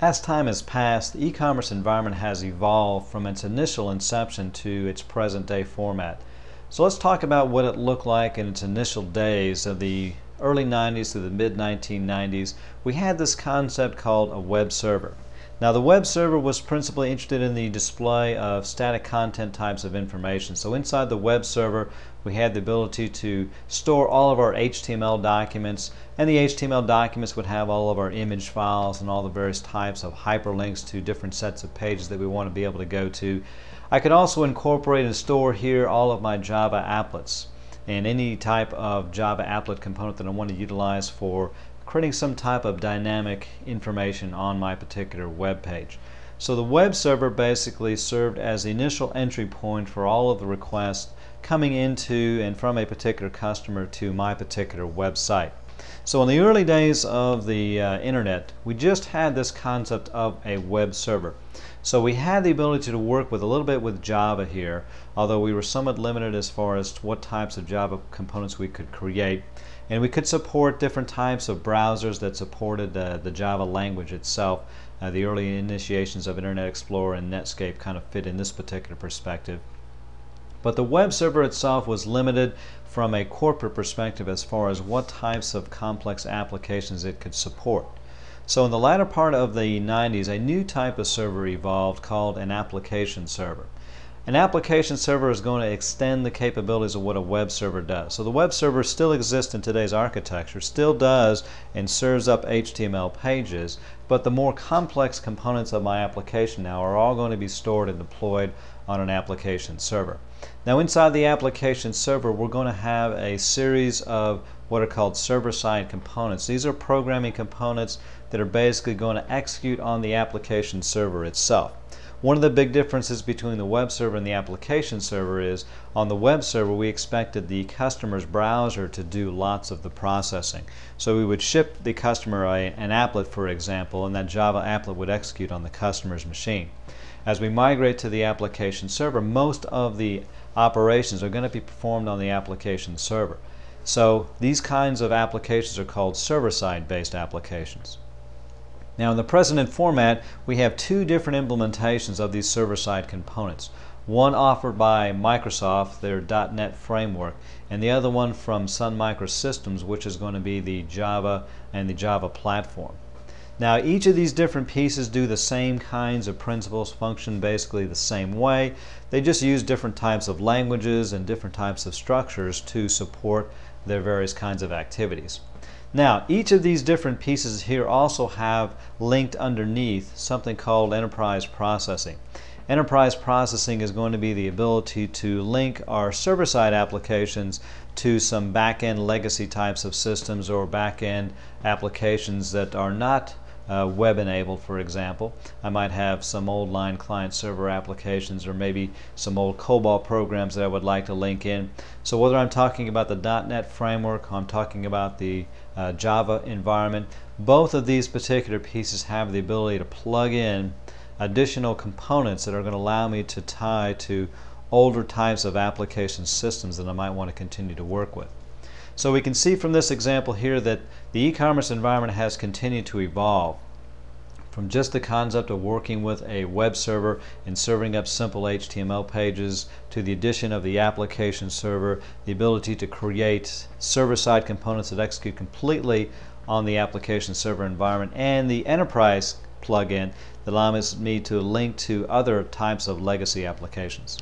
As time has passed, the e-commerce environment has evolved from its initial inception to its present day format. So let's talk about what it looked like in its initial days of the early 90s to the mid 1990s. We had this concept called a web server. Now the web server was principally interested in the display of static content types of information. So inside the web server we had the ability to store all of our HTML documents, and the HTML documents would have all of our image files and all the various types of hyperlinks to different sets of pages that we want to be able to go to. I could also incorporate and store here all of my Java applets and any type of Java applet component that I want to utilize for creating some type of dynamic information on my particular web page. So the web server basically served as the initial entry point for all of the requests coming into and from a particular customer to my particular website. So in the early days of the internet, we just had this concept of a web server. So we had the ability to work with a little bit with Java here, although we were somewhat limited as far as what types of Java components we could create. And we could support different types of browsers that supported the Java language itself. The early initiations of Internet Explorer and Netscape kind of fit in this particular perspective. But the web server itself was limited from a corporate perspective as far as what types of complex applications it could support. So in the latter part of the 90s, a new type of server evolved called an application server. An application server is going to extend the capabilities of what a web server does. So the web server still exists in today's architecture, still does and serves up HTML pages, but the more complex components of my application now are all going to be stored and deployed on an application server. Now inside the application server we're going to have a series of what are called server-side components. These are programming components that are basically going to execute on the application server itself. One of the big differences between the web server and the application server is on the web server we expected the customer's browser to do lots of the processing. So we would ship the customer an applet, for example, and that Java applet would execute on the customer's machine. As we migrate to the application server, most of the operations are going to be performed on the application server. So these kinds of applications are called server-side based applications. Now in the present format we have two different implementations of these server-side components. One offered by Microsoft, their .NET framework, and the other one from Sun Microsystems, which is going to be the Java and the Java platform. Now each of these different pieces do the same kinds of principles, function basically the same way. They just use different types of languages and different types of structures to support their various kinds of activities. Now each of these different pieces here also have linked underneath something called enterprise processing. Enterprise processing is going to be the ability to link our server-side applications to some back-end legacy types of systems or back-end applications that are not web-enabled, for example. I might have some old line client-server applications or maybe some old COBOL programs that I would like to link in. So whether I'm talking about the .NET framework, I'm talking about the Java environment, both of these particular pieces have the ability to plug in additional components that are going to allow me to tie to older types of application systems that I might want to continue to work with. So we can see from this example here that the e-commerce environment has continued to evolve from just the concept of working with a web server and serving up simple HTML pages to the addition of the application server, the ability to create server-side components that execute completely on the application server environment, and the enterprise plugin that allows me to link to other types of legacy applications.